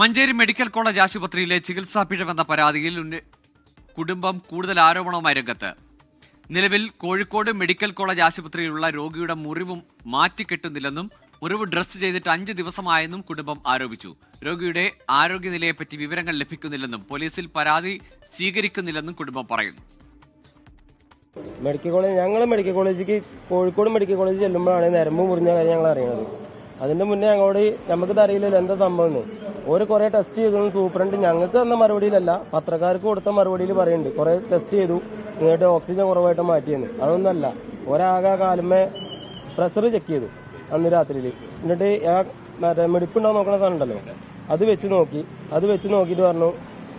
Manjeri medical college ആശുപത്രിയിലെ ചികിത്സാ പിഴവെന്ന പരാതിയിൽ കുടുംബം കൂടുതൽ ആരോപണവുമായി രംഗത്ത്. നിലവിൽ കോഴിക്കോട് മെഡിക്കൽ കോളേജ് ആശുപത്രിയിലുള്ള രോഗിയുടെ മുറിവും മാറ്റിക്കെട്ടുന്നില്ലെന്നും മുറിവ് ഡ്രസ് ചെയ്തിട്ട് 5 ദിവസമായെന്നും കുടുംബം ആരോപിച്ചു. രോഗിയുടെ ആരോഗ്യനിലയെപ്പറ്റി വിവരങ്ങൾ ലഭിക്കുന്നില്ലെന്നും പോലീസിൽ പരാതി സ്വീകരിക്കുന്നില്ലെന്നും കുടുംബം പറയുന്നു. ഞങ്ങൾ മെഡിക്കൽ കോളേജിലേക്ക് കോഴിക്കോട് മെഡിക്കൽ കോളേജ് ചെല്ലുമ്പോഴാണ് നരമ്പ് മുറിഞ്ഞ കാര്യം ഞങ്ങൾ അറിയുന്നത്. അതിന്റെ മുന്നേ നമുക്കിത് അറിയില്ലല്ലോ എന്താ സംഭവം. ഓരോ കുറെ ടെസ്റ്റ് ചെയ്തു. സൂപ്രണ്ട് ഞങ്ങൾക്ക് തന്ന മറുപടിയിലല്ല, പത്രക്കാർക്ക് കൊടുത്ത മറുപടിയിൽ പറയുന്നുണ്ട് കുറെ ടെസ്റ്റ് ചെയ്തു, എന്നിട്ട് ഓക്സിജൻ കുറവായിട്ട് മാറ്റിയെന്ന്. അതൊന്നല്ല, ഒരാകെ കാലുമേ പ്രഷർ ചെക്ക് ചെയ്തു അന്ന് രാത്രിയിൽ. എന്നിട്ട് മറ്റേ മെഡിപ്പുണ്ടോ നോക്കണ സാധനം ഉണ്ടല്ലോ, അത് വെച്ച് നോക്കിയിട്ട് പറഞ്ഞു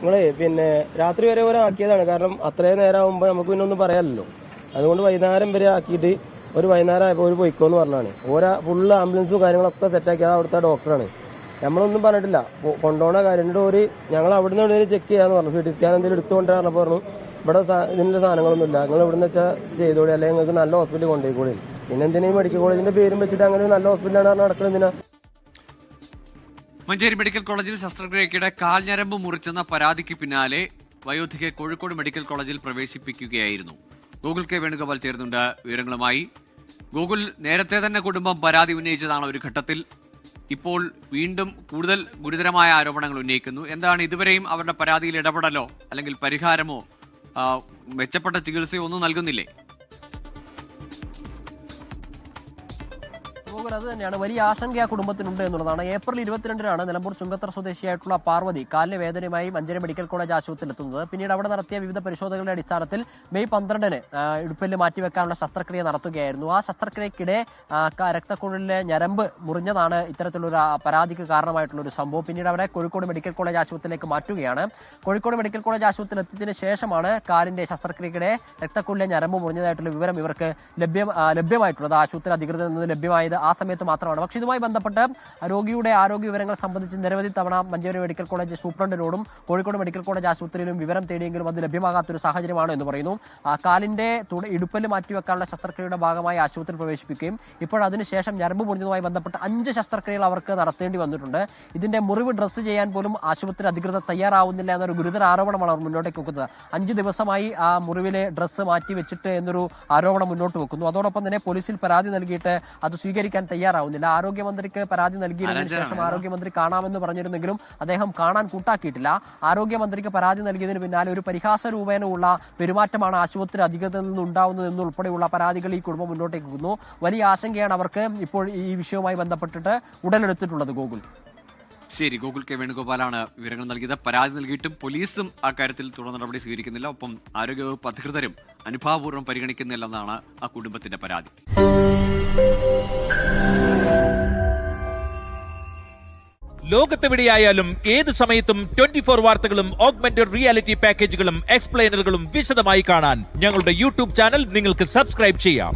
നിങ്ങളെ രാത്രി വരെ ആക്കിയതാണ്, കാരണം അത്രയും നേരം ആകുമ്പോൾ നമുക്ക് പിന്നെ ഒന്നും പറയാമല്ലോ. അതുകൊണ്ട് വൈകുന്നേരം വരെ ആക്കിയിട്ട് വൈകുന്നേരം ആയപ്പോൾ ഒരു പൊയ്ക്കോന്ന് പറഞ്ഞാണ്. ഫുള്ള് ആംബുലൻസും കാര്യങ്ങളൊക്കെ സെറ്റാക്കിയത് അവിടുത്തെ ഡോക്ടറാണ്. നമ്മളൊന്നും പറഞ്ഞിട്ടില്ല, കൊണ്ടുപോകുന്ന കാര്യം. എന്നിട്ട് ഞങ്ങൾ അവിടെ നിന്ന് ചെക്ക് ചെയ്യാന്ന് പറഞ്ഞു. CT സ്കാൻ എന്തെങ്കിലും എടുത്തുകൊണ്ടേ പറഞ്ഞപ്പോൾ പറഞ്ഞു ഇവിടെ ഇതിന്റെ സാധനങ്ങളൊന്നും ഇല്ല, നിങ്ങൾ ഇവിടെ നിന്ന് വെച്ചാൽ ചെയ്തോളി, അല്ലെങ്കിൽ നിങ്ങൾക്ക് നല്ല ഹോസ്പിറ്റലിൽ കൊണ്ടുപോയിക്കോളി. പിന്നെ എന്തിനാ മെഡിക്കൽ കോളേജിന്റെ പേരും വെച്ചിട്ട് അങ്ങനെ നല്ല ഹോസ്പിറ്റലാണ് നടക്കുന്നത് എന്തിനാ? മഞ്ചേരി മെഡിക്കൽ കോളേജിൽ ശസ്ത്രക്രിയക്കിടെ കാൽഞരമ്പ് മുറിച്ചെന്ന പരാതിക്ക് പിന്നാലെ വയോധികയെ കോഴിക്കോട് മെഡിക്കൽ കോളേജിൽ പ്രവേശിപ്പിക്കുകയായിരുന്നു. ഗൂഗിൾ കെ വേണുഗോപാൽ ചേർന്നുണ്ട് വിവരങ്ങളുമായി. ഗൂഗിൾ, നേരത്തെ തന്നെ കുടുംബം പരാതി ഉന്നയിച്ചതാണ് ഒരു ഘട്ടത്തിൽ. ഇപ്പോൾ വീണ്ടും കൂടുതൽ ഗുരുതരമായ ആരോപണങ്ങൾ ഉന്നയിക്കുന്നു. എന്താണ് ഇതുവരെയും അവരുടെ പരാതിയിൽ ഇടപെടലോ അല്ലെങ്കിൽ പരിഹാരമോ മെച്ചപ്പെട്ട ചികിത്സയോ ഒന്നും നൽകുന്നില്ലേ? അത് തന്നെയാണ് വലിയ ആശങ്ക ആ കുടുംബത്തിനുണ്ട് എന്നുള്ളതാണ്. ഏപ്രിൽ 22-നാണ് നിലമ്പൂർ ചുങ്കത്തറ സ്വദേശിയായിട്ടുള്ള പാർവതി കാലിന് വേദനയുമായി മഞ്ചേരി മെഡിക്കൽ കോളേജ് ആശുപത്രിയിൽ എത്തുന്നത്. പിന്നീട് അവിടെ നടത്തിയ വിവിധ പരിശോധനകളുടെ അടിസ്ഥാനത്തിൽ മെയ് 12-ന് ഇടുപ്പല്ല് മാറ്റിവെക്കാനുള്ള ശസ്ത്രക്രിയ നടത്തുകയായിരുന്നു. ആ ശസ്ത്രക്രിയക്കിടെ രക്തക്കുഴലിലെ ഞരമ്പ് മുറിഞ്ഞതാണ് ഇത്തരത്തിലൊരു പരാതിക്ക് കാരണമായിട്ടുള്ള ഒരു സംഭവം. പിന്നീട് അവരെ കോഴിക്കോട് മെഡിക്കൽ കോളേജ് ആശുപത്രിയിലേക്ക് മാറ്റുകയാണ്. കോഴിക്കോട് മെഡിക്കൽ കോളേജ് ആശുപത്രിയിൽ എത്തിയതിനു ശേഷമാണ് കാലിന്റെ ശസ്ത്രക്രിയക്കിടെ രക്തക്കുഴലിലെ ഞരമ്പ് മുറിഞ്ഞതായിട്ടുള്ള വിവരം ഇവർക്ക് ലഭ്യമായിട്ടുള്ളത്. ആശുപത്രി അധികൃതരിൽ നിന്ന് ലഭ്യമായത് ആ സമയത്ത് മാത്രമാണ്. പക്ഷെ ഇതുമായി ബന്ധപ്പെട്ട് രോഗിയുടെ ആരോഗ്യ വിവരങ്ങൾ സംബന്ധിച്ച് നിരവധി തവണ മഞ്ചേരി മെഡിക്കൽ കോളേജ് സൂപ്രണ്ടിനോടും കോഴിക്കോട് മെഡിക്കൽ കോളേജ് ആശുപത്രിയിലും വിവരം തേടിയെങ്കിലും അത് ലഭ്യമാകാത്തൊരു സാഹചര്യമാണ് എന്ന് പറയുന്നു. കാലിന്റെ ഇടുപ്പല് മാറ്റിവെക്കാനുള്ള ശസ്ത്രക്രിയയുടെ ഭാഗമായി ആശുപത്രി പ്രവേശിപ്പിക്കുകയും ഇപ്പോൾ അതിനുശേഷം ഞരമ്പ് മുറിഞ്ഞതുമായി ബന്ധപ്പെട്ട് 5 ശസ്ത്രക്രിയകൾ അവർക്ക് നടത്തേണ്ടി വന്നിട്ടുണ്ട്. ഇതിന്റെ മുറിവ് ഡ്രസ് ചെയ്യാൻ പോലും ആശുപത്രി അധികൃതർ തയ്യാറാവുന്നില്ല എന്നൊരു ഗുരുതര ആരോപണമാണ് അവർ മുന്നോട്ടേക്ക് വെക്കുന്നത്. 5 ദിവസമായി ആ മുറിവിലെ ഡ്രസ്സ് മാറ്റി വെച്ചിട്ട് എന്നൊരു ആരോപണം മുന്നോട്ട് വെക്കുന്നു. അതോടൊപ്പം തന്നെ പോലീസിൽ പരാതി നൽകിയിട്ട് അത് സ്വീകരിക്കാൻ തയ്യാറാവുന്നില്ല. ആരോഗ്യമന്ത്രിക്ക് പരാതി നൽകിയതിനു ശേഷം ആരോഗ്യമന്ത്രി കാണാമെന്ന് പറഞ്ഞിരുന്നെങ്കിലും അദ്ദേഹം കാണാൻ കൂട്ടാക്കിയിട്ടില്ല. ആരോഗ്യമന്ത്രിക്ക് പരാതി നൽകിയതിന് പിന്നാലെ ഒരു പരിഹാസ രൂപേണയുള്ള പെരുമാറ്റമാണ് ആശുപത്രി അധികൃതരിൽ നിന്ന് ഉണ്ടാവുന്നത് എന്നുൾപ്പെടെയുള്ള പരാതികൾ ഈ കുടുംബം മുന്നോട്ടേക്ക് വെക്കുന്നു. വലിയ ആശങ്കയാണ് അവർക്ക് ഇപ്പോൾ ഈ വിഷയവുമായി ബന്ധപ്പെട്ടിട്ട് ഉടലെടുത്തിട്ടുള്ളത്. ശരി, ഗൂഗിൾ കെ വേണുഗോപാലാണ് വിവരങ്ങൾ നൽകിയത്. പരാതി നൽകിയിട്ടും പോലീസും അക്കാര്യത്തിൽ തുടർ നടപടി സ്വീകരിക്കുന്നില്ല. ഒപ്പം ആരോഗ്യവകുപ്പ് അധികൃതരും അനുഭാവപൂർവ്വം പരിഗണിക്കുന്നില്ലെന്നാണ് ആ കുടുംബത്തിന്റെ പരാതി. ലോകത്തെവിടെയായാലും ഏത് സമയത്തും 24 വാർത്തകളും ഓഗ്മെന്റഡ് റിയാലിറ്റി പാക്കേജുകളും എക്സ്പ്ലെയിനറുകളും വിശദമായി കാണാൻ ഞങ്ങളുടെ YouTube ചാനൽ നിങ്ങൾക്ക് സബ്സ്ക്രൈബ് ചെയ്യാം.